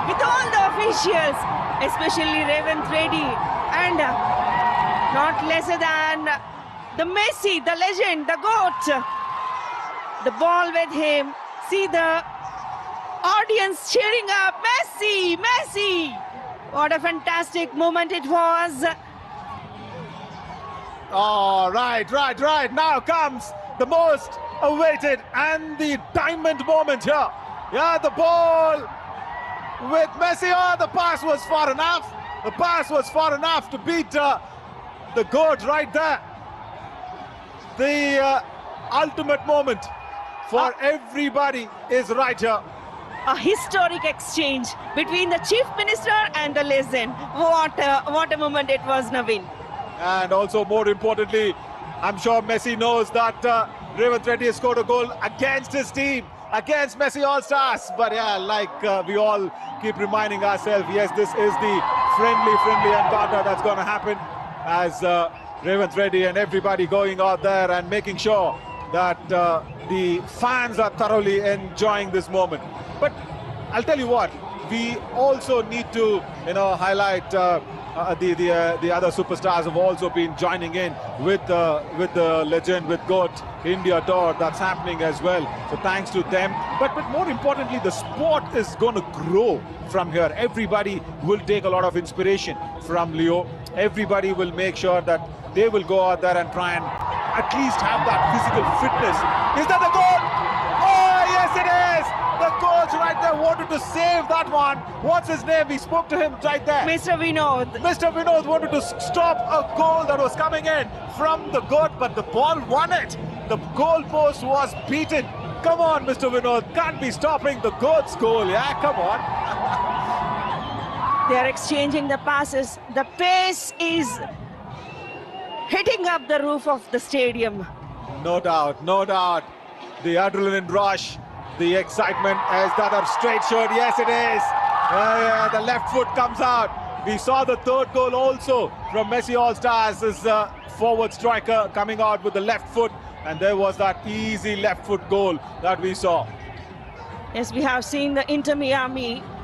with all the officials, especially Revanth Reddy, and not lesser than the Messi, the legend, the GOAT. The ball with him. See the audience cheering up. Messi, Messi. What a fantastic moment it was. Oh, right. Now comes the most awaited and the diamond moment here. Yeah, the ball with Messi. Oh, the pass was far enough. The pass was far enough to beat the GOAT right there. The ultimate moment for everybody is right here. A historic exchange between the Chief Minister and the legend. What a moment it was, Naveen. And also, more importantly, I'm sure Messi knows that Revanth Reddy has scored a goal against his team, against Messi All-Stars. But yeah, like we all keep reminding ourselves, yes, this is the friendly encounter that's going to happen as Revanth Reddy and everybody going out there and making sure that the fans are thoroughly enjoying this moment. But I'll tell you what, we also need to, highlight the other superstars have also been joining in with the legend, with GOAT India tour that's happening as well. So thanks to them. But more importantly, the sport is going to grow from here. Everybody will take a lot of inspiration from Leo. Everybody will make sure that they will go out there and try and at least have that physical fitness. Is that the goal? Oh, yes it is! The coach right there wanted to save that one. What's his name? We spoke to him right there. Mr. Vinod. Mr. Vinod wanted to stop a goal that was coming in from the GOAT, but the ball won it. The goal post was beaten. Come on, Mr. Vinod. Can't be stopping the GOAT's goal. Yeah, come on. They are exchanging the passes. The pace is hitting up the roof of the stadium. No doubt. The adrenaline rush, the excitement as that are straight shot. Yes, it is. Yeah, the left foot comes out. We saw the third goal also from Messi All-Stars, his forward striker coming out with the left foot. And there was that easy left foot goal that we saw. Yes, we have seen the Inter Miami